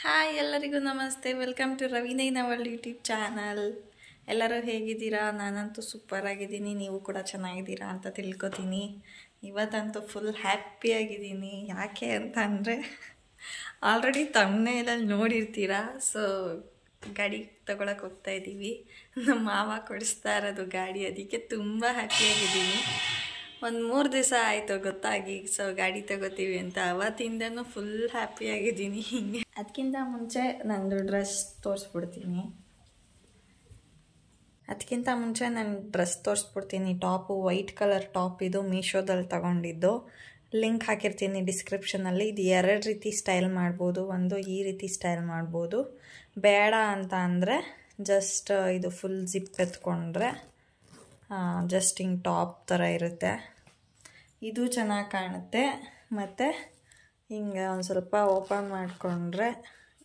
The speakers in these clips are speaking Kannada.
ಹಾಯ್ ಎಲ್ಲರಿಗೂ ನಮಸ್ತೆ. ವೆಲ್ಕಮ್ ಟು ರವಿನೈನ್ ಅವರ್ ಯೂಟ್ಯೂಬ್ ಚಾನಲ್. ಎಲ್ಲರೂ ಹೇಗಿದ್ದೀರಾ? ನಾನಂತೂ ಸೂಪರ್ ಆಗಿದ್ದೀನಿ, ನೀವು ಕೂಡ ಚೆನ್ನಾಗಿದ್ದೀರಾ ಅಂತ ತಿಳ್ಕೊತೀನಿ. ಇವತ್ತಂತೂ ಫುಲ್ ಹ್ಯಾಪಿಯಾಗಿದ್ದೀನಿ. ಯಾಕೆ ಅಂತ ಅಂದರೆ ಆಲ್ರೆಡಿ ತಮ್ಮನೇಲಲ್ಲಿ ನೋಡಿರ್ತೀರಾ. ಸೊ ಗಾಡಿ ತೊಗೊಳಕ್ಕೆ ಹೋಗ್ತಾ ಇದ್ದೀವಿ. ನಮ್ಮ ಮಾವ ಕೊಡಿಸ್ತಾ ಇರೋದು ಗಾಡಿ, ಅದಕ್ಕೆ ತುಂಬ ಹ್ಯಾಪಿಯಾಗಿದ್ದೀನಿ. ಒಂದು 3 ದಿವಸ ಆಯಿತು ಗೊತ್ತಾಗಿ. ಸೊ ಗಾಡಿ ತಗೋತೀವಿ ಅಂತ ಅವತ್ತಿಂದನೂ ಫುಲ್ ಹ್ಯಾಪಿಯಾಗಿದ್ದೀನಿ. ಹಿಂಗೆ ಅದಕ್ಕಿಂತ ಮುಂಚೆ ನಂದು ಡ್ರೆಸ್ ತೋರಿಸ್ಬಿಡ್ತೀನಿ. ಟಾಪು ವೈಟ್ ಕಲರ್ ಟಾಪ್, ಇದು ಮೀಶೋದಲ್ಲಿ ತಗೊಂಡಿದ್ದು. ಲಿಂಕ್ ಹಾಕಿರ್ತೀನಿ ಡಿಸ್ಕ್ರಿಪ್ಷನಲ್ಲಿ. ಇದು 2 ರೀತಿ ಸ್ಟೈಲ್ ಮಾಡ್ಬೋದು. ಒಂದು ಈ ರೀತಿ ಸ್ಟೈಲ್ ಮಾಡ್ಬೋದು, ಬೇಡ ಅಂತ ಅಂದರೆ ಜಸ್ಟ್ ಇದು ಫುಲ್ ಜಿಪ್ ಎತ್ಕೊಂಡ್ರೆ ಜಸ್ಟ್ ಹಿಂಗೆ ಟಾಪ್ ಥರ ಇರುತ್ತೆ. ಇದು ಚೆನ್ನಾಗಿ ಕಾಣುತ್ತೆ. ಮತ್ತು ಹಿಂಗೆ ಒಂದು ಸ್ವಲ್ಪ ಓಪನ್ ಮಾಡಿಕೊಂಡ್ರೆ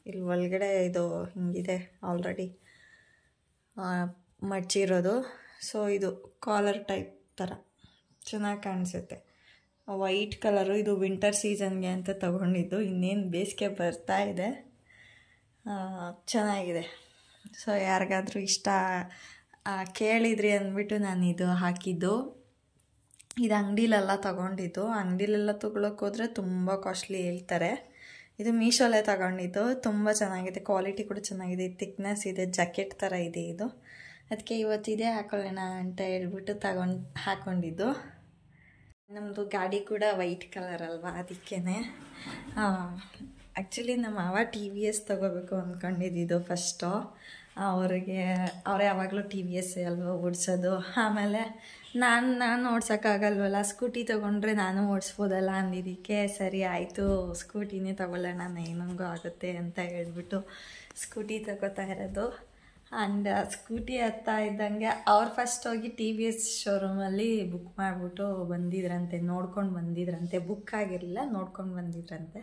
ಇಲ್ಲಿ ಒಳಗಡೆ ಇದು ಹಿಂಗಿದೆ ಆಲ್ರೆಡಿ ಮಡ್ಚಿರೋದು. ಸೊ ಇದು ಕಾಲರ್ ಟೈಪ್ ಥರ ಚೆನ್ನಾಗಿ ಕಾಣಿಸುತ್ತೆ. ವೈಟ್ ಕಲರು, ಇದು ವಿಂಟರ್ ಸೀಸನ್ಗೆ ಅಂತ ತಗೊಂಡಿದ್ದು. ಇನ್ನೇನು ಬೇಸಿಗೆ ಬರ್ತಾ ಇದೆ, ಚೆನ್ನಾಗಿದೆ. ಸೊ ಯಾರಿಗಾದರೂ ಇಷ್ಟ ಕೇಳಿದ್ರಿ ಅಂದ್ಬಿಟ್ಟು ನಾನು ಇದು ಹಾಕಿದ್ದು. ಇದು ಅಂಗಡಿಲೆಲ್ಲ ತಗೊಂಡಿದ್ದು. ಅಂಗಡಿಲೆಲ್ಲ ತೊಗೊಳಕ್ಕೆ ಹೋದರೆ ತುಂಬ ಕಾಸ್ಟ್ಲಿ ಹೇಳ್ತಾರೆ. ಇದು ಮೀಶೋಲ್ಲೇ ತಗೊಂಡಿದ್ದು. ತುಂಬ ಚೆನ್ನಾಗಿದೆ, ಕ್ವಾಲಿಟಿ ಕೂಡ ಚೆನ್ನಾಗಿದೆ, ಥಿಕ್ನೆಸ್ ಇದೆ, ಜಾಕೆಟ್ ಥರ ಇದೆ ಇದು. ಅದಕ್ಕೆ ಇವತ್ತಿದೆ ಹಾಕೊಳ್ಳೋಣ ಅಂತ ಹೇಳ್ಬಿಟ್ಟು ಹಾಕ್ಕೊಂಡಿದ್ದು. ನಮ್ಮದು ಗಾಡಿ ಕೂಡ ವೈಟ್ ಕಲರ್ ಅಲ್ವಾ, ಅದಕ್ಕೇ. ಆ್ಯಕ್ಚುಲಿ ನಮ್ಮ ಮಾವ TVS ತೊಗೋಬೇಕು ಅಂದ್ಕೊಂಡಿದ್ದು ಫಸ್ಟು. ಅವ್ರು ಯಾವಾಗಲೂ TVS ಅಲ್ವ ಓಡಿಸೋದು. ಆಮೇಲೆ ನಾನು ಓಡ್ಸೋಕ್ಕಾಗಲ್ವಲ್ಲ, ಸ್ಕೂಟಿ ತೊಗೊಂಡ್ರೆ ನಾನು ಓಡಿಸ್ಬೋದಲ್ಲ ಅಂದಿದ್ದಕ್ಕೆ ಸರಿ ಆಯಿತು ಸ್ಕೂಟಿನೇ ತೊಗೊಳ್ಳೋಣ, ಏನಂಗೂ ಆಗುತ್ತೆ ಅಂತ ಹೇಳ್ಬಿಟ್ಟು ಸ್ಕೂಟಿ ತೊಗೋತಾ ಇರೋದು. ಆ್ಯಂಡ್ ಸ್ಕೂಟಿ ಹತ್ತಾ ಇದ್ದಂಗೆ ಅವ್ರು ಫಸ್ಟ್ ಹೋಗಿ TVS ಶೋರೂಮಲ್ಲಿ ಬುಕ್ ಮಾಡಿಬಿಟ್ಟು ಬಂದಿದ್ರಂತೆ, ನೋಡ್ಕೊಂಡು ಬಂದಿದ್ರಂತೆ. ಬುಕ್ ಆಗಿರಲಿಲ್ಲ, ನೋಡ್ಕೊಂಡು ಬಂದಿದ್ರಂತೆ.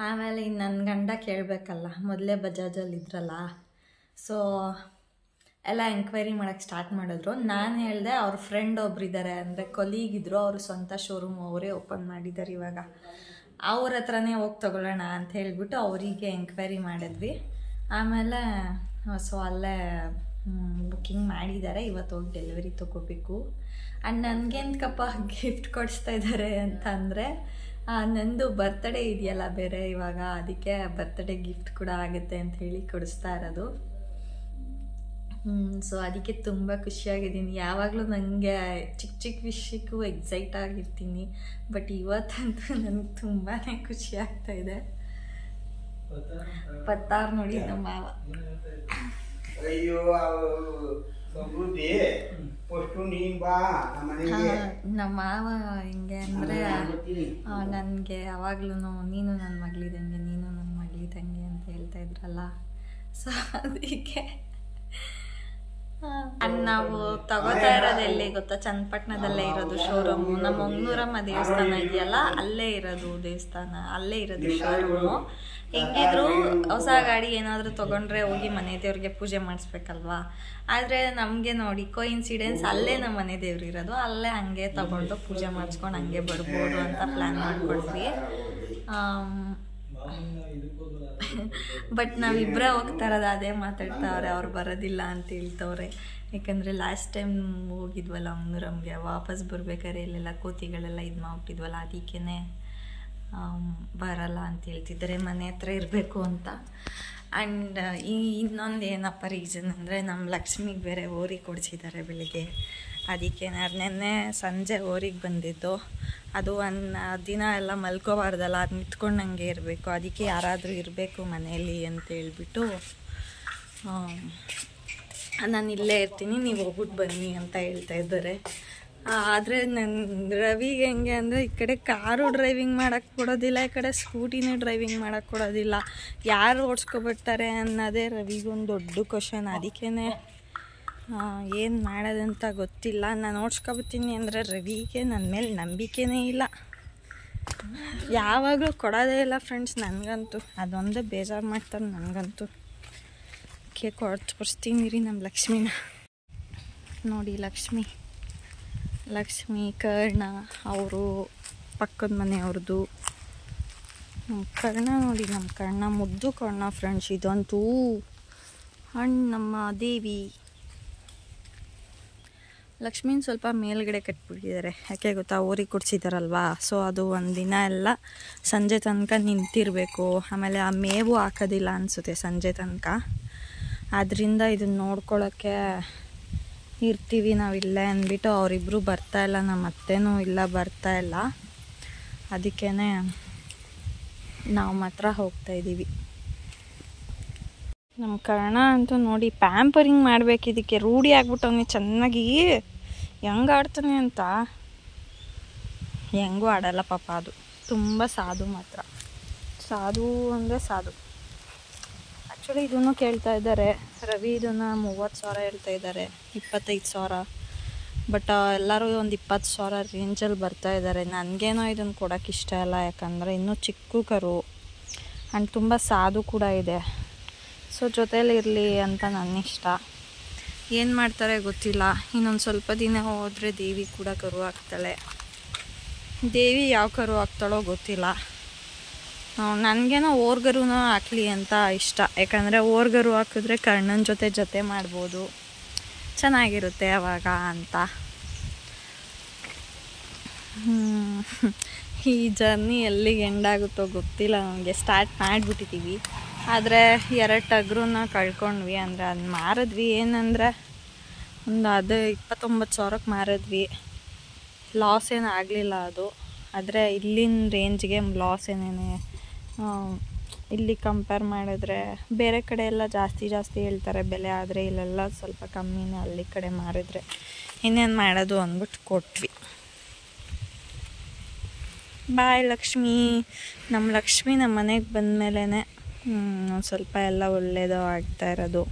ಆಮೇಲೆ ಇನ್ನು ನನ್ನ ಗಂಡ ಕೇಳಬೇಕಲ್ಲ, ಮೊದಲೇ ಬಜಾಜಲ್ಲಿ ಇದ್ರಲ್ಲ. ಸೊ ಎಲ್ಲ ಎಂಕ್ವೈರಿ ಮಾಡೋಕ್ಕೆ ಸ್ಟಾರ್ಟ್ ಮಾಡಿದ್ರು. ನಾನು ಹೇಳಿದೆ ಅವ್ರ ಫ್ರೆಂಡ್ ಒಬ್ಬರಿದ್ದಾರೆ, ಅಂದರೆ ಕೊಲೀಗಿದ್ರು, ಅವರು ಸ್ವಂತ ಶೋರೂಮ್ ಅವರೇ ಓಪನ್ ಮಾಡಿದ್ದಾರೆ ಇವಾಗ, ಅವ್ರ ಹತ್ರನೇ ಹೋಗಿ ತೊಗೊಳ್ಳೋಣ ಅಂತ ಹೇಳಿಬಿಟ್ಟು ಅವರಿಗೆ ಎಂಕ್ವೈರಿ ಮಾಡಿದ್ವಿ. ಆಮೇಲೆ ಸೊ ಅಲ್ಲೇ ಬುಕ್ಕಿಂಗ್ ಮಾಡಿದ್ದಾರೆ. ಇವತ್ತು ಹೋಗಿ ಡೆಲಿವರಿ ತೊಗೋಬೇಕು. ಆ್ಯಂಡ್ ನನಗೇನಕ್ಕಪ್ಪ ಗಿಫ್ಟ್ ಕೊಡಿಸ್ತಾ ಇದ್ದಾರೆ ಅಂತ ಅಂದರೆ, ನಂದು ಬರ್ತ್ಡೇ ಇದೆಯಲ್ಲ ಬೇರೆ ಇವಾಗ, ಅದಕ್ಕೆ ಬರ್ತ್ಡೇ ಗಿಫ್ಟ್ ಕೂಡ ಆಗುತ್ತೆ ಅಂತ ಹೇಳಿ ಕೊಡಿಸ್ತಾ ಇರೋದು. ಸೊ ಅದಕ್ಕೆ ತುಂಬ ಖುಷಿಯಾಗಿದ್ದೀನಿ. ಯಾವಾಗಲೂ ನನಗೆ ಚಿಕ್ಕ ವಿಷಯಕ್ಕೂ ಎಕ್ಸೈಟ್ ಆಗಿರ್ತೀನಿ, ಬಟ್ ಇವತ್ತಂತೂ ನನಗೆ ತುಂಬಾ ಖುಷಿ ಆಗ್ತಾಯಿದೆ. ಪತ್ತಾರು ನೋಡಿ ನಮ್ಮ ಮಾವ. ನಮ್ಮ ಮಾವ ಹಿಂಗೆ ಅಂದರೆ ನನಗೆ ಯಾವಾಗ್ಲೂ ನೀನು ನನ್ನ ಮಗಳಿದಂಗೆ, ನೀನು ನನ್ನ ಮಗಳಿದಂಗೆ ಅಂತ ಹೇಳ್ತಾ ಇದ್ರಲ್ಲ. ಸೊ ಅದಕ್ಕೆ ನಾವು ತಗೋತಾ ಇರೋದು ಎಲ್ಲಿ ಗೊತ್ತಾ, ಚನ್ನಪಟ್ಟಣದಲ್ಲೇ ಇರೋದು ಶೋರೂಮು. ನಮ್ಮ ಹೊಂಗನೂರಮ್ಮ ದೇವಸ್ಥಾನ ಇದೆಯಲ್ಲ, ಅಲ್ಲೇ ಇರೋದು ದೇವಸ್ಥಾನ, ಅಲ್ಲೇ ಇರೋದು ಶೋರೂಮು. ಹೆಂಗಿದ್ರು ಹೊಸ ಗಾಡಿ ಏನಾದರೂ ತೊಗೊಂಡ್ರೆ ಹೋಗಿ ಮನೆ ದೇವ್ರಿಗೆ ಪೂಜೆ ಮಾಡಿಸ್ಬೇಕಲ್ವಾ. ಆದರೆ ನಮಗೆ ನೋಡಿ ಕೋಇನ್ಸಿಡೆನ್ಸ್, ಅಲ್ಲೇ ನಮ್ಮ ಮನೆ ದೇವ್ರು ಇರೋದು, ಅಲ್ಲೇ ಹಂಗೆ ತಗೊಂಡು ಪೂಜೆ ಮಾಡಿಸ್ಕೊಂಡು ಹಂಗೆ ಬರ್ಬೋದು ಅಂತ ಪ್ಲ್ಯಾನ್ ಮಾಡ್ಕೊಡ್ವಿ. ಬಟ್ ನಾವಿಬ್ಬರೇ ಹೋಗ್ತಾ ಇರೋದು, ಅದೇ ಮಾತಾಡ್ತಾವ್ರೆ, ಅವ್ರು ಬರೋದಿಲ್ಲ ಅಂತ ಹೇಳ್ತವ್ರೆ. ಯಾಕಂದರೆ ಲಾಸ್ಟ್ ಟೈಮ್ ಹೋಗಿದ್ವಲ್ಲ ಹೊಂಗನೂರಮ್ಮಗೆ, ವಾಪಸ್ ಬರ್ಬೇಕಾದ್ರೆ ಇಲ್ಲೆಲ್ಲ ಕೋತಿಗಳೆಲ್ಲ ಇದು ಮಾಡ್ಬಿಟ್ಟಿದ್ವಲ್ಲ, ಅದಕ್ಕೇ ಬರಲ್ಲ ಅಂತ ಹೇಳ್ತಿದ್ದಾರೆ, ಮನೆ ಹತ್ರ ಇರಬೇಕು ಅಂತ. ಆ್ಯಂಡ್ ಇನ್ನೊಂದು ಏನಪ್ಪ ರೀಸನ್ ಅಂದರೆ, ನಮ್ಮ ಲಕ್ಷ್ಮಿಗೆ ಬೇರೆ ಓರಿಗೆ ಕೊಡಿಸಿದ್ದಾರೆ ಬೆಳಿಗ್ಗೆ. ಅದಕ್ಕೆ ನೆನ್ನೆ ಸಂಜೆ ಓರಿಗೆ ಬಂದಿದ್ದು. ಅದು ಒಂದು ದಿನ ಎಲ್ಲ ಮಲ್ಕೋಬಾರ್ದಲ್ಲ, ಅದು ನಿಂತ್ಕೊಂಡಂಗೆ ಇರಬೇಕು, ಅದಕ್ಕೆ ಯಾರಾದರೂ ಇರಬೇಕು ಮನೆಯಲ್ಲಿ ಅಂತ ಹೇಳ್ಬಿಟ್ಟು ನಾನು ಇಲ್ಲೇ ಇರ್ತೀನಿ, ನೀವು ಹೋಗ್ಬಿಟ್ಟು ಬನ್ನಿ ಅಂತ ಹೇಳ್ತಾ ಇದ್ದಾರೆ. ಆದರೆ ನನ್ನ ರವಿಗೆ ಹೆಂಗೆ ಅಂದರೆ, ಈ ಕಡೆ ಕಾರು ಡ್ರೈವಿಂಗ್ ಮಾಡೋಕ್ಕೆ ಕೊಡೋದಿಲ್ಲ, ಈ ಕಡೆ ಸ್ಕೂಟಿನೂ ಡ್ರೈವಿಂಗ್ ಮಾಡೋಕ್ಕೆ ಕೊಡೋದಿಲ್ಲ. ಯಾರು ಓಡಿಸ್ಕೊಬಿಡ್ತಾರೆ ಅನ್ನೋದೇ ರವಿಗೊಂದು ದೊಡ್ಡ ಕ್ವಶನ್. ಅದಕ್ಕೇ ಏನು ಮಾಡೋದಂತ ಗೊತ್ತಿಲ್ಲ. ನಾನು ಓಡಿಸ್ಕೊಬತ್ತೀನಿ ಅಂದರೆ ರವಿಗೆ ನನ್ನ ಮೇಲೆ ನಂಬಿಕೆನೇ ಇಲ್ಲ, ಯಾವಾಗಲೂ ಕೊಡೋದೇ ಇಲ್ಲ ಫ್ರೆಂಡ್ಸ್. ನನಗಂತೂ ಅದೊಂದೇ ಬೇಜಾರು ಮಾಡ್ತಾರೆ ನನಗಂತೂ. ತೋರಿಸ್ತೀನಿ ರೀ ನಮ್ಮ ಲಕ್ಷ್ಮಿನ ನೋಡಿ. ಲಕ್ಷ್ಮಿ ಕರ್ಣ ಅವರು ಪಕ್ಕದ ಮನೆಯವ್ರದ್ದು. ನಮ್ಮ ಕರ್ಣ ನೋಡಿ, ನಮ್ಮ ಕರ್ಣ ಮುದ್ದು ಕರ್ಣ ಫ್ರೆಂಡ್ಸ್. ಇದಂತೂ ಹಣ್ಣು ನಮ್ಮ ದೇವಿ ಲಕ್ಷ್ಮೀನ ಸ್ವಲ್ಪ ಮೇಲ್ಗಡೆ ಕಟ್ಬಿಟ್ಟಿದ್ದಾರೆ. ಯಾಕೆ ಗೊತ್ತಾ, ಊರಿಗೆ ಕೊಡ್ಸಿದಾರಲ್ವಾ, ಸೊ ಅದು ಒಂದಿನ ಎಲ್ಲ ಸಂಜೆ ತನಕ ನಿಂತಿರಬೇಕು. ಆಮೇಲೆ ಆ ಮೇವು ಹಾಕೋದಿಲ್ಲ ಅನಿಸುತ್ತೆ ಸಂಜೆ ತನಕ. ಆದ್ದರಿಂದ ಇದನ್ನು ನೋಡ್ಕೊಳ್ಳೋಕ್ಕೆ ಇರ್ತೀವಿ ನಾವಿಲ್ಲೇ ಅಂದ್ಬಿಟ್ಟು ಅವರಿಬ್ಬರು ಬರ್ತಾಯಿಲ್ಲ. ನಮ್ಮ ಅತ್ತೆನೂ ಇಲ್ಲ, ಬರ್ತಾಯಿಲ್ಲ. ಅದಕ್ಕೇ ನಾವು ಮಾತ್ರ ಹೋಗ್ತಾಯಿದ್ದೀವಿ. ನಮ್ಮ ಕರ್ಣ ಅಂತೂ ನೋಡಿ ಪ್ಯಾಂಪರಿಂಗ್ ಮಾಡಬೇಕು, ಇದಕ್ಕೆ ರೂಢಿ ಆಗ್ಬಿಟ್ಟವನಿ ಚೆನ್ನಾಗಿ. ಹೆಂಗೆ ಆಡ್ತಾನೆ ಅಂತ, ಹೆಂಗೂ ಆಡಲ್ಲ ಪಾಪ. ಅದು ತುಂಬ ಸಾಧು ಮಾತ್ರ, ಸಾಧು ಅಂದರೆ ಸಾಧು. ಆ್ಯಕ್ಚುಲಿ ಇದನ್ನು ಕೇಳ್ತಾ ಇದ್ದಾರೆ, ರವಿ ಇದನ್ನು 30,000 ಹೇಳ್ತಾ ಇದ್ದಾರೆ, 25,000. ಬಟ್ ಎಲ್ಲರೂ ಒಂದು 20,000 ರೇಂಜಲ್ಲಿ ಬರ್ತಾ ಇದ್ದಾರೆ. ನನಗೇನೋ ಇದನ್ನು ಕೊಡೋಕ್ಕೆ ಇಷ್ಟ ಇಲ್ಲ, ಯಾಕಂದರೆ ಇನ್ನೂ ಚಿಕ್ಕ ಕರು ಆ್ಯಂಡ್ ತುಂಬ ಸಾಧು ಕೂಡ ಇದೆ. ಸೊ ಜೊತೇಲಿರಲಿ ಅಂತ ನನ್ನ ಇಷ್ಟ. ಏನು ಮಾಡ್ತಾರೆ ಗೊತ್ತಿಲ್ಲ. ಇನ್ನೊಂದು ಸ್ವಲ್ಪ ದಿನ ಹೋದರೆ ದೇವಿ ಕೂಡ ಕರು ಹಾಕ್ತಾಳೆ. ದೇವಿ ಯಾವ ಕರು ಹಾಕ್ತಾಳೋ ಗೊತ್ತಿಲ್ಲ. ನನಗೇನೋ ಓರ್ಗರುನೂ ಹಾಕಲಿ ಅಂತ ಇಷ್ಟ, ಯಾಕಂದರೆ ಓರ್ಗರು ಹಾಕಿದ್ರೆ ಕರ್ಣನ ಜೊತೆ ಮಾಡ್ಬೋದು, ಚೆನ್ನಾಗಿರುತ್ತೆ ಅವಾಗ ಅಂತ. ಈ ಜರ್ನಿ ಎಲ್ಲಿಗೆ ಎಂಡಾಗುತ್ತೋ ಗೊತ್ತಿಲ್ಲ ನನಗೆ. ಸ್ಟಾರ್ಟ್ ಮಾಡಿಬಿಟ್ಟಿದ್ದೀವಿ, ಆದರೆ 2 ಟಗ್ರನ್ನ ಕಳ್ಕೊಂಡ್ವಿ. ಅಂದರೆ ಅದು ಮಾರಿದ್ವಿ, ಏನಂದರೆ ಒಂದು 29,000ಕ್ಕೆ ಮಾರಿದ್ವಿ. ಲಾಸ್ ಏನು ಆಗಲಿಲ್ಲ ಅದು. ಆದರೆ ಇಲ್ಲಿನ ರೇಂಜ್ಗೆ ಲಾಸ್ ಏನೇನೆ. ಇಲ್ಲಿ ಕಂಪೇರ್ ಮಾಡಿದ್ರೆ ಬೇರೆ ಕಡೆ ಎಲ್ಲ ಜಾಸ್ತಿ ಹೇಳ್ತಾರೆ ಬೆಲೆ, ಆದರೆ ಇಲ್ಲೆಲ್ಲ ಸ್ವಲ್ಪ ಕಮ್ಮಿನೇ. ಅಲ್ಲಿ ಕಡೆ ಮಾರಿದ್ರೆ ಇನ್ನೇನು ಮಾಡೋದು ಅಂದ್ಬಿಟ್ಟು ಕೊಟ್ವಿ. ಬಾಯ್ ಲಕ್ಷ್ಮಿ. ನಮ್ಮ ಲಕ್ಷ್ಮಿ ನಮ್ಮ ಮನೆಗೆ ಬಂದಮೇಲೆ ಒಂದು ಸ್ವಲ್ಪ ಎಲ್ಲ ಒಳ್ಳೆಯದು ಆಗ್ತಾ ಇರೋದು.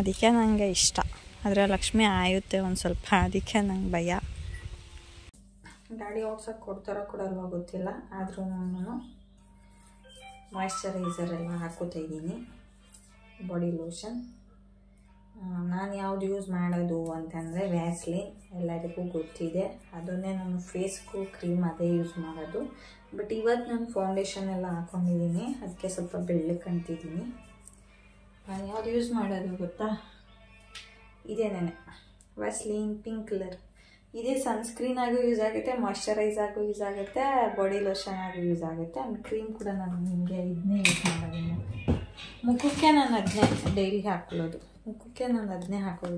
ಅದಕ್ಕೆ ನನಗೆ ಇಷ್ಟ. ಆದರೆ ಲಕ್ಷ್ಮಿ ಆಯುತ್ತೆ ಒಂದು ಸ್ವಲ್ಪ, ಅದಕ್ಕೆ ನಂಗೆ ಭಯ. ಗಾಡಿ ಓಡ್ಸೋಕ್ಕೆ ಕೊಡ್ತಾರೋ ಕೊಡಲ್ವೋ ಗೊತ್ತಿಲ್ಲ, ಆದರೂ ನಾನು ಮಾಯ್ಶ್ಚರೈಸರ್ ಎಲ್ಲ ಹಾಕೋತಾ ಇದ್ದೀನಿ, ಬಾಡಿ ಲೋಷನ್. ನಾನು ಯಾವುದು ಯೂಸ್ ಮಾಡೋದು ಅಂತಂದರೆ ವ್ಯಾಸ್ಲಿನ್, ಎಲ್ಲರಿಗೂ ಗೊತ್ತಿದೆ. ಅದನ್ನೇ ನಾನು ಫೇಸ್ಗೂ ಕ್ರೀಮ್ ಅದೇ ಯೂಸ್ ಮಾಡೋದು. ಬಟ್ ಇವತ್ತು ನಾನು ಫೌಂಡೇಶನ್ ಎಲ್ಲ ಹಾಕ್ಕೊಂಡಿದ್ದೀನಿ, ಅದಕ್ಕೆ ಸ್ವಲ್ಪ ಬೆಳ್ಳಗೆ ಕಾಣ್ತಿದ್ದೀನಿ. ನಾನು ಯಾವುದು ಯೂಸ್ ಮಾಡೋದು ಗೊತ್ತಾ, ಇದೇನೇ ವ್ಯಾಸ್ಲಿನ್ ಪಿಂಕ್ ಕಲರ್. ಇದೇ ಸನ್ಸ್ಕ್ರೀನಾಗೂ ಯೂಸ್ ಆಗುತ್ತೆ, ಮಾಯ್ಶ್ಚರೈಸಾಗೂ ಯೂಸ್ ಆಗುತ್ತೆ, ಬಾಡಿ ಲೋಷನ್ ಆಗೂ ಯೂಸ್ ಆಗುತ್ತೆ. ಆಮೇಲೆ ಕ್ರೀಮ್ ಕೂಡ ನಾನು ನಿಮಗೆ ಇದನ್ನೇ ಯೂಸ್ ಮಾಡೋದು. ಮುಖಕ್ಕೆ ನಾನು ಅದನ್ನೇ ಡೈಲಿ ಹಾಕೊಳ್ಳೋದು,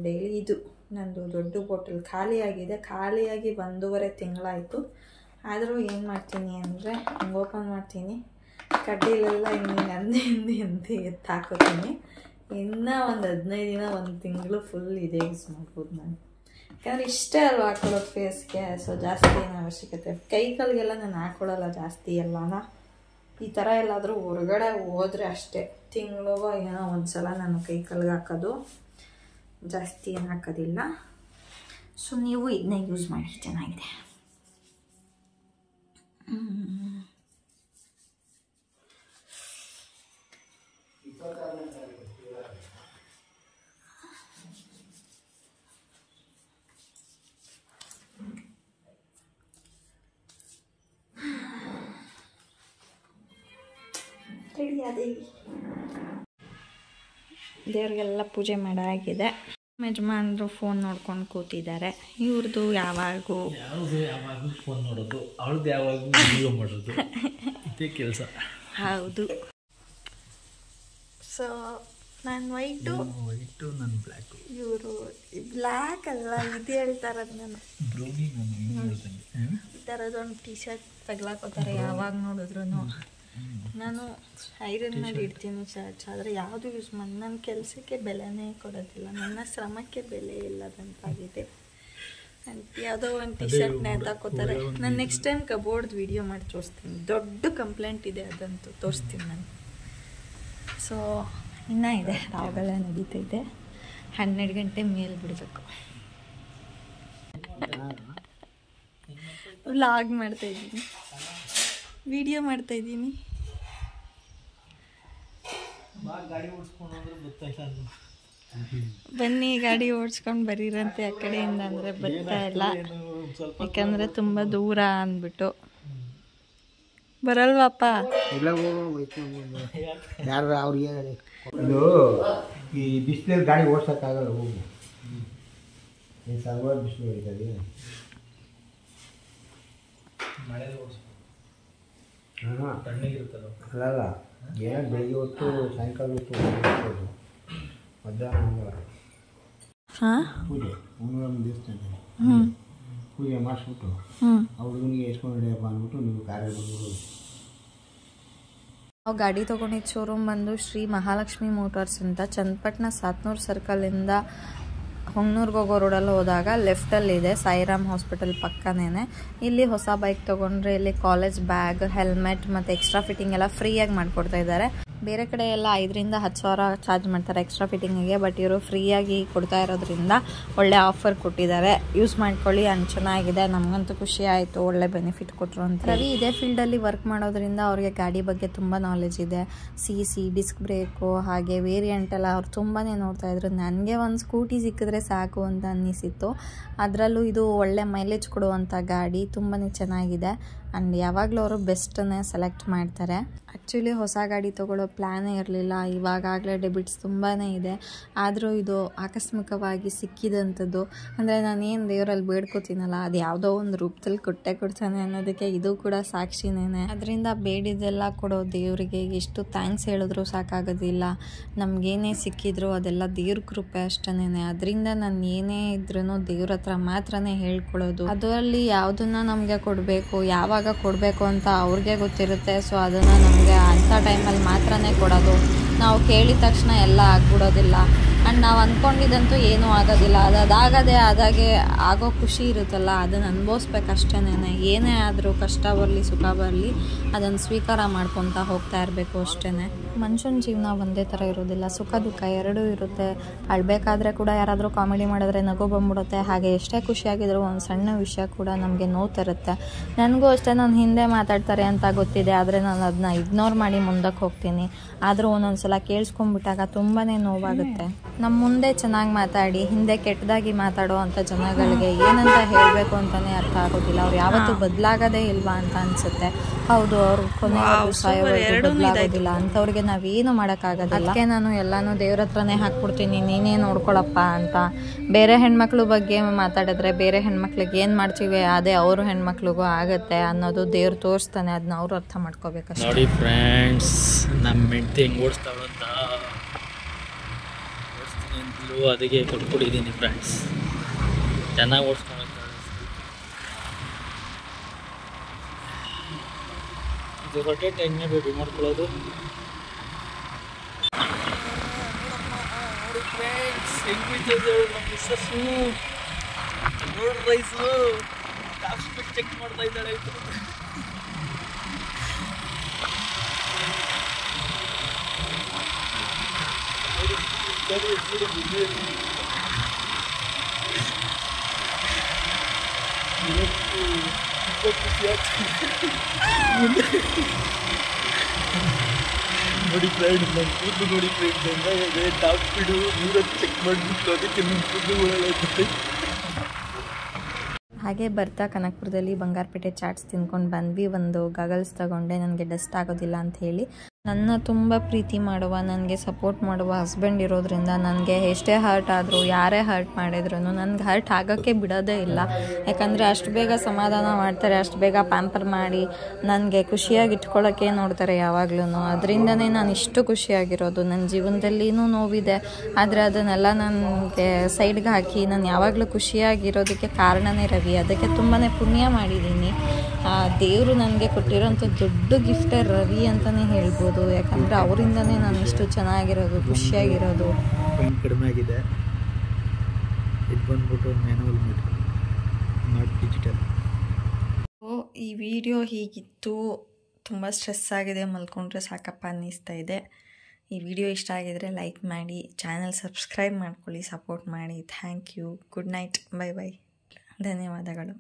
ಡೈಲಿ. ಇದು ನಂದು ದೊಡ್ಡ ಬಾಟಲ್ ಖಾಲಿಯಾಗಿದೆ, ಖಾಲಿಯಾಗಿ 1.5 ತಿಂಗಳಾಯಿತು. ಆದರೂ ಏನು ಮಾಡ್ತೀನಿ ಅಂದರೆ ಹಿಂಗೆ ಓಪನ್ ಮಾಡ್ತೀನಿ, ಕಡ್ಡಿಲೆಲ್ಲ ಹಿಂದೆ ಎತ್ತು ಹಾಕೋತೀನಿ. ಇನ್ನೂ ಒಂದು 15 ದಿನ 1 ತಿಂಗಳು ಫುಲ್ ಇದೇ ಯೂಸ್ ಮಾಡ್ಬೋದು ನಾನು. ಯಾಕಂದರೆ ಇಷ್ಟೇ ಅಲ್ವಾ ಹಾಕೊಳ್ಳೋದು ಫೇಸ್ಗೆ, ಸೊ ಜಾಸ್ತಿ ಏನು ಅವಶ್ಯಕತೆ. ಕೈ ಕಾಲಿಗೆಲ್ಲ ನಾನು ಹಾಕೊಳ್ಳಲ್ಲ ಜಾಸ್ತಿ ಎಲ್ಲನ. ಈ ಥರ ಎಲ್ಲಾದರೂ ಹೊರಗಡೆ ಹೋದರೆ ಅಷ್ಟೇ, ತಿಂಗಳಿಗೋ ಏನೋ ಒಂದು ಸಲ ನಾನು ಕೈ ಕಾಲಿಗೆ ಹಾಕೋದು, ಜಾಸ್ತಿ ಏನು ಹಾಕೋದಿಲ್ಲ. ಸೊ ನೀವು ಇದನ್ನೇ ಯೂಸ್ ಮಾಡಿ, ಚೆನ್ನಾಗಿದೆ. ದೇವ್ರಿಗೆಲ್ಲ ಪೂಜೆ ಮಾಡಾಗಿದೆ. ಯಜಮಾನರು ಫೋನ್ ನೋಡ್ಕೊಂಡು ಕೂತಿದ್ದಾರೆ. ಇವ್ರದ್ದು ಯಾವಾಗೂ ಫೋನ್ ನೋಡೋದು, ಅವಳದ್ದು ಯಾವಾಗೂ ವಿಡಿಯೋ ಮಾಡೋದು, ಇದೇ ಕೆಲಸ. ಹೌದು. ಸೊ ನಾನು ವೈಟು, ನಾನು ಬ್ಲ್ಯಾಕು. ಇವರು ಬ್ಲ್ಯಾಕ್ ಅಲ್ಲ, ಇದು ಹೇಳ್ತಾರದು. ನಾನು ಬ್ರೌನಿ, ಈ ಥರದೊಂದು ಟೀ ಶರ್ಟ್ ತಗ್ಲಾಕೋತಾರೆ ಯಾವಾಗ ನೋಡಿದ್ರು. ನಾನು ಐರನ್ ಮಾಡಿ ಇಡ್ತೀನಿ ಶರ್ಟ್ಸ್, ಆದರೆ ಯಾವುದು ಯೂಸ್ ಮಾಡಿ ನನ್ನ ಕೆಲಸಕ್ಕೆ ಬೆಲೆನೇ ಕೊಡೋದಿಲ್ಲ, ನನ್ನ ಶ್ರಮಕ್ಕೆ ಬೆಲೆ ಇಲ್ಲದಂತಾಗಿದೆ. ಯಾವುದೋ ಒಂದು ಟೀ ಶರ್ಟ್ನೇ ತಗೋತಾರೆ. ನಾನು ನೆಕ್ಸ್ಟ್ ಟೈಮ್ ಕಬೋರ್ಡ್ದು ವಿಡಿಯೋ ಮಾಡಿ ತೋರಿಸ್ತೀನಿ, ದೊಡ್ಡ ಕಂಪ್ಲೇಂಟ್ ಇದೆ, ಅದಂತೂ ತೋರಿಸ್ತೀನಿ ನಾನು. ಸೊ ಇನ್ನೂ ಇದೆ, ರಾವುಗಳ ನಡೀತೈತೆ. 12 ಗಂಟೆ ಮೇಲೆ ಬಿಡಬೇಕು. ವ್ಲಾಗ್ ಮಾಡ್ತಾಯಿದ್ದೀನಿ, ವಿಡಿಯೋ ಮಾಡ್ತಾಯಿದ್ದೀನಿ. ಬನ್ನಿ ಗಾಡಿ ಓಡಿಸ್ಕೊಂಡು ಬರೀರಂತೆ ಆ ಕಡೆಯಿಂದ, ಅಂದರೆ ಬರ್ತಾ ಇಲ್ಲ, ಯಾಕಂದರೆ ತುಂಬ ದೂರ ಅಂದ್ಬಿಟ್ಟು. ಬರಲ್ವಪ್ಪ? ಇಲ್ಲ ಯಾರು ಅವ್ರಿಗೆ ಹೇಳಿ. ಇದು ಈ ಬಿಸಿಲಲ್ಲಿ ಗಾಡಿ ಓಡ್ಸೋಕ್ಕಾಗಲ್ಲ. ಹೋಗು ಏನು ಸಾವಿರ ಬಿಸಿಲು ಹೊಡಿತದೆ. ಹಾಂ ಅಲ್ಲಲ್ಲ, ಏನು ಬೆಳಿಗ್ಗೆ ಹೊತ್ತು ಸಾಯಂಕಾಲ ಹೊತ್ತು ಮಧ್ಯಾಹ್ನ ಹಾಂ ಪೂಜೆ ಮಂಗಳಮ್ಮ ದೇವಸ್ಥಾನ ಪೂಜೆ ಮಾಡಿಸ್ಬಿಟ್ಟು ಆ ಹುಡುಗನಿಗೆ ಎಸ್ಕೊಂಡು ನಡೆಯಪ್ಪ ಅಂದ್ಬಿಟ್ಟು ನೀವು ಕಾರಲ್ಲಿ ಬಂದು. ನಾವು ಗಾಡಿ ತೊಗೊಂಡಿದ್ದು ಶೋರೂಮ್ ಬಂದು ಶ್ರೀ ಮಹಾಲಕ್ಷ್ಮಿ ಮೋಟಾರ್ಸ್ ಅಂತ ಚನ್ನಪಟ್ಟಣ ಸಾತ್ನೂರು ಸರ್ಕಲಿಂದ ಹೊಂಗನೂರ್ಗೆ ಹೋಗೋ ರೋಡಲ್ಲಿ ಹೋದಾಗ ಲೆಫ್ಟಲ್ಲಿದೆ, ಸಾಯಿರಾಮ್ ಹಾಸ್ಪಿಟಲ್ ಪಕ್ಕನೇ. ಇಲ್ಲಿ ಹೊಸ ಬೈಕ್ ತೊಗೊಂಡ್ರೆ ಇಲ್ಲಿ ಕಾಲೇಜ್ ಬ್ಯಾಗ್, ಹೆಲ್ಮೆಟ್ ಮತ್ತು ಎಕ್ಸ್ಟ್ರಾ ಫಿಟ್ಟಿಂಗ್ ಎಲ್ಲ ಫ್ರೀಯಾಗಿ ಮಾಡಿಕೊಡ್ತಾ ಇದ್ದಾರೆ. ಬೇರೆ ಕಡೆ ಎಲ್ಲ 5,000 10,000 ಚಾರ್ಜ್ ಮಾಡ್ತಾರೆ ಎಕ್ಸ್ಟ್ರಾ ಫಿಟ್ಟಿಂಗಿಗೆ, ಬಟ್ ಇವರು ಫ್ರೀಯಾಗಿ ಕೊಡ್ತಾ ಇರೋದ್ರಿಂದ ಒಳ್ಳೆ ಆಫರ್ ಕೊಟ್ಟಿದ್ದಾರೆ. ಯೂಸ್ ಮಾಡ್ಕೊಳ್ಳಿ, ಚೆನ್ನಾಗಿದೆ. ನಮಗಂತೂ ಖುಷಿ ಆಯಿತು, ಒಳ್ಳೆ ಬೆನಿಫಿಟ್ ಕೊಟ್ಟರು ಅಂತ. ರವಿ ಇದೇ ಫೀಲ್ಡಲ್ಲಿ ವರ್ಕ್ ಮಾಡೋದ್ರಿಂದ ಅವ್ರಿಗೆ ಗಾಡಿ ಬಗ್ಗೆ ತುಂಬ ನಾಲೆಜ್ ಇದೆ. CC, ಡಿಸ್ಕ್ ಬ್ರೇಕು, ಹಾಗೆ ವೇರಿಯಂಟ್ ಎಲ್ಲ ಅವ್ರು ತುಂಬಾ ನೋಡ್ತಾ ಇದ್ರು. ನನಗೆ ಒಂದು ಸ್ಕೂಟಿ ಸಿಕ್ಕಿದ್ರೆ ಸಾಕು ಅಂತ ಅನ್ನಿಸಿತ್ತು. ಅದರಲ್ಲೂ ಇದು ಒಳ್ಳೆ ಮೈಲೇಜ್ ಕೊಡುವಂಥ ಗಾಡಿ, ತುಂಬಾ ಚೆನ್ನಾಗಿದೆ. ಆ್ಯಂಡ್ ಯಾವಾಗಲೂ ಅವರು ಬೆಸ್ಟನ್ನೇ ಸೆಲೆಕ್ಟ್ ಮಾಡ್ತಾರೆ. ಆ್ಯಕ್ಚುಲಿ ಹೊಸ ಗಾಡಿ ತೊಗೊಳ್ಳೋ ಪ್ಲ್ಯಾನೇ ಇರಲಿಲ್ಲ. ಇವಾಗಲೇ ಡೆಬಿಟ್ಸ್ ತುಂಬಾ ಇದೆ. ಆದರೂ ಇದು ಆಕಸ್ಮಿಕವಾಗಿ ಸಿಕ್ಕಿದಂಥದ್ದು. ಅಂದರೆ ನಾನೇನು ದೇವರಲ್ಲಿ ಬೇಡ್ಕೋತೀನಲ್ಲ, ಅದು ಯಾವುದೋ ಒಂದು ರೂಪದಲ್ಲಿ ಕೊಡ್ತಾನೆ ಅನ್ನೋದಕ್ಕೆ ಇದು ಕೂಡ ಸಾಕ್ಷಿನೇ. ಅದರಿಂದ ಬೇಡಿದ್ದೆಲ್ಲ ಕೊಡೋ ದೇವರಿಗೆ ಎಷ್ಟು ಥ್ಯಾಂಕ್ಸ್ ಹೇಳಿದ್ರು ಸಾಕಾಗೋದಿಲ್ಲ. ನಮಗೇನೇ ಸಿಕ್ಕಿದ್ರು ಅದೆಲ್ಲ ದೇವ್ರ ಕೃಪೆ ಅಷ್ಟೇನೆ. ಅದರಿಂದ ನಾನು ಏನೇ ಇದ್ರೂ ದೇವ್ರ ಹತ್ರ ಮಾತ್ರನೇ ಹೇಳ್ಕೊಳ್ಳೋದು. ಅದರಲ್ಲಿ ಯಾವುದನ್ನು ನಮಗೆ ಕೊಡಬೇಕು, ಯಾವಾಗ ಕೊಡಬೇಕು ಅಂತ ಅವ್ರಿಗೆ ಗೊತ್ತಿರುತ್ತೆ. ಸೊ ಅದನ್ನು ನಮಗೆ ಅಂಥ ಟೈಮಲ್ಲಿ ಮಾತ್ರನೇ ಕೊಡೋದು. ನಾವು ಕೇಳಿದ ತಕ್ಷಣ ಎಲ್ಲ ಆಗ್ಬಿಡೋದಿಲ್ಲ. ಆ್ಯಂಡ್ ನಾವು ಅಂದ್ಕೊಂಡಿದ್ದಂತೂ ಏನೂ ಆಗೋದಿಲ್ಲ. ಅದಾಗೆ ಆಗೋ ಖುಷಿ ಇರುತ್ತಲ್ಲ, ಅದನ್ನು ಅನುಭವಿಸ್ಬೇಕು ಅಷ್ಟೇನೆ. ಏನೇ ಆದರೂ ಕಷ್ಟ ಬರಲಿ ಸುಖ ಬರಲಿ ಅದನ್ನು ಸ್ವೀಕಾರ ಮಾಡ್ಕೊತಾ ಹೋಗ್ತಾ ಇರಬೇಕು ಅಷ್ಟೇ. ಮನುಷ್ಯನ ಜೀವನ ಒಂದೇ ಥರ ಇರೋದಿಲ್ಲ, ಸುಖ ದುಃಖ ಎರಡೂ ಇರುತ್ತೆ. ಅಳಬೇಕಾದ್ರೆ ಕೂಡ ಯಾರಾದರೂ ಕಾಮಿಡಿ ಮಾಡಿದ್ರೆ ನಗು ಬಂದ್ಬಿಡುತ್ತೆ. ಹಾಗೆ ಎಷ್ಟೇ ಖುಷಿಯಾಗಿದ್ರು ಒಂದು ಸಣ್ಣ ವಿಷಯ ಕೂಡ ನಮಗೆ ನೋವು ತರುತ್ತೆ. ನನಗೂ ಅಷ್ಟೇ, ನಾನು ಹಿಂದೆ ಮಾತಾಡ್ತಾರೆ ಅಂತ ಗೊತ್ತಿದೆ, ಆದರೆ ನಾನು ಅದನ್ನ ಇಗ್ನೋರ್ ಮಾಡಿ ಮುಂದಕ್ಕೆ ಹೋಗ್ತೀನಿ. ಆದರೂ ಒಂದೊಂದು ಸಲ ಕೇಳಿಸ್ಕೊಂಡ್ಬಿಟ್ಟಾಗ ತುಂಬಾ ನೋವಾಗುತ್ತೆ. ನಮ್ಮ ಮುಂದೆ ಚೆನ್ನಾಗಿ ಮಾತಾಡಿ ಹಿಂದೆ ಕೆಟ್ಟದಾಗಿ ಮಾತಾಡೋ ಅಂಥ ಜನಗಳಿಗೆ ಏನಂತ ಹೇಳಬೇಕು ಅಂತಲೇ ಅರ್ಥ ಆಗೋದಿಲ್ಲ. ಅವ್ರು ಯಾವತ್ತೂ ಬದಲಾಗೋದೇ ಇಲ್ವಾ ಅಂತ ಅನಿಸುತ್ತೆ. ಹೌದು, ಅವ್ರು ಕೊನೆವರೆಗೂ ಸಾಯೋವರೆಗೂ ಬದಲಾಗೋದಿಲ್ಲ. ಅಂಥವ್ರಿಗೆ ನಾವೇನು ಮಾಡೋಕ್ಕಾಗೋದಿಲ್ಲ. ಅದಕ್ಕೆ ನಾನು ಎಲ್ಲನೂ ದೇವ್ರ ಹತ್ರನೇ ಹಾಕ್ಬಿಡ್ತೀನಿ, ನೀನೇ ನೋಡ್ಕೊಳಪ್ಪ ಅಂತ. ಬೇರೆ ಹೆಣ್ಮಕ್ಳು ಬಗ್ಗೆ ಮಾತಾಡಿದ್ರೆ ಬೇರೆ ಹೆಣ್ಮಕ್ಳಿಗೆ ಏನು ಮಾಡ್ತೀವಿ ಅದೇ ಅವರು ಹೆಣ್ಮಕ್ಳಿಗೂ ಆಗುತ್ತೆ ಅನ್ನೋದು ದೇವ್ರು ತೋರಿಸ್ತಾನೆ. ಅದನ್ನ ಅವರು ಅರ್ಥ ಮಾಡ್ಕೋಬೇಕು. ನೋಡಿ ಫ್ರೆಂಡ್ಸ್, ನಮ್ಮ ಹೆಂಡತಿ ಹೆಂಗೆ ಓಡಿಸ್ತಾಳು ಅಂತ ಓಡಿಸ್ತೀನಿ ಅಂತಲೂ ಅದಕ್ಕೆ ಕೊಟ್ಬಿಟ್ಟಿದ್ದೀನಿ ಫ್ರೆಂಡ್ಸ್. ಚೆನ್ನಾಗಿ ಓಡಿಸ್ಕೊಂಡು ಇದು ರೊಟೇಟ್ ಹೆಂಗೆ ಬೇಬಿ ಮಾಡ್ಕೊಳ್ಳೋದು. ನೋಡಿ ಫ್ರೆಂಡ್ಸ್, ಹೆಂಗಿರ್ತದೆ ನಮ್ಮ ಮಿಸ್ಸಸ್ಸು. ನೋಡಿ ರೈಸು ಟಾಪ್ ಸ್ಪೀಡ್ ಚೆಕ್ ಮಾಡ್ತಾ ಇದ್ದಾಳೆ. ನೋಡಿ ಫ್ರೆಂಡ್ಸ್, ನನ್ನ ಕೂದಲು ನೋಡಿ ಫ್ರೆಂಡ್ಸ್, ಹೆಂಗಾಗಿದೆ ಟಾಪ್ ಸ್ಪೀಡು 100 ಚೆಕ್ ಮಾಡಿಬಿಟ್ಟು ಅದಕ್ಕೆ ನಿಮ್ಮ ಕೂದಲು ಒಳ್ಳೆ. ಹಾಗೆ ಬರ್ತಾ ಕನಕಪುರದಲ್ಲಿ ಬಂಗಾರಪೇಟೆ ಚಾಟ್ಸ್ ತಿನ್ಕೊಂಡು ಬಂದ್ವಿ. ಒಂದು ಗಗಲ್ಸ್ ತಗೊಂಡೆ, ನನಗೆ ಡಸ್ಟ್ ಆಗೋದಿಲ್ಲ ಅಂತ ಹೇಳಿ. ನನ್ನ ತುಂಬ ಪ್ರೀತಿ ಮಾಡುವ, ನನಗೆ ಸಪೋರ್ಟ್ ಮಾಡುವ ಹಸ್ಬೆಂಡ್ ಇರೋದ್ರಿಂದ ನನಗೆ ಎಷ್ಟೇ ಹರ್ಟ್ ಆದರೂ ಯಾರೇ ಹರ್ಟ್ ಮಾಡಿದ್ರು ನನಗೆ ಹರ್ಟ್ ಆಗೋಕ್ಕೆ ಬಿಡೋದೇ ಇಲ್ಲ. ಯಾಕಂದರೆ ಅಷ್ಟು ಬೇಗ ಸಮಾಧಾನ ಮಾಡ್ತಾರೆ, ಅಷ್ಟು ಬೇಗ ಪ್ಯಾಂಪರ್ ಮಾಡಿ ನನಗೆ ಖುಷಿಯಾಗಿ ಇಟ್ಕೊಳ್ಳೋಕ್ಕೆ ನೋಡ್ತಾರೆ ಯಾವಾಗ್ಲೂ. ಅದರಿಂದನೇ ನಾನು ಇಷ್ಟು ಖುಷಿಯಾಗಿರೋದು. ನನ್ನ ಜೀವನದಲ್ಲಿನೂ ನೋವಿದೆ, ಆದರೆ ಅದನ್ನೆಲ್ಲ ನನಗೆ ಸೈಡ್ಗೆ ಹಾಕಿ ನಾನು ಯಾವಾಗಲೂ ಖುಷಿಯಾಗಿರೋದಕ್ಕೆ ಕಾರಣನೇ ರವಿ. ಅದಕ್ಕೆ ತುಂಬಾ ಪುಣ್ಯ ಮಾಡಿದ್ದೀನಿ. ದೇವರು ನನಗೆ ಕೊಟ್ಟಿರೋಂಥ ದೊಡ್ಡ ಗಿಫ್ಟೇ ರವಿ ಅಂತಲೇ ಹೇಳ್ಬೋದು. ಯಾಕಂದರೆ ಅವರಿಂದನೇ ನಾನು ಇಷ್ಟು ಚೆನ್ನಾಗಿರೋದು, ಖುಷಿಯಾಗಿರೋದು. ಕಡಿಮೆ ಆಗಿದೆ. ಇದು ಬಂದ್ಬಿಟ್ಟು ಮ್ಯಾನುವಲ್ ಮೀಟರ್, ನಾಟ್ ಡಿಜಿಟಲ್. ಈ ವಿಡಿಯೋ ಹೀಗಿತ್ತು. ತುಂಬ ಸ್ಟ್ರೆಸ್ ಆಗಿದೆ, ಮಲ್ಕೊಂಡ್ರೆ ಸಾಕಪ್ಪ ಅನ್ನಿಸ್ತಾ ಇದೆ. ಈ ವಿಡಿಯೋ ಇಷ್ಟ ಆಗಿದರೆ ಲೈಕ್ ಮಾಡಿ, ಚಾನಲ್ ಸಬ್ಸ್ಕ್ರೈಬ್ ಮಾಡ್ಕೊಳ್ಳಿ, ಸಪೋರ್ಟ್ ಮಾಡಿ. Thank you. Good night. Bye bye. ಧನ್ಯವಾದಗಳು.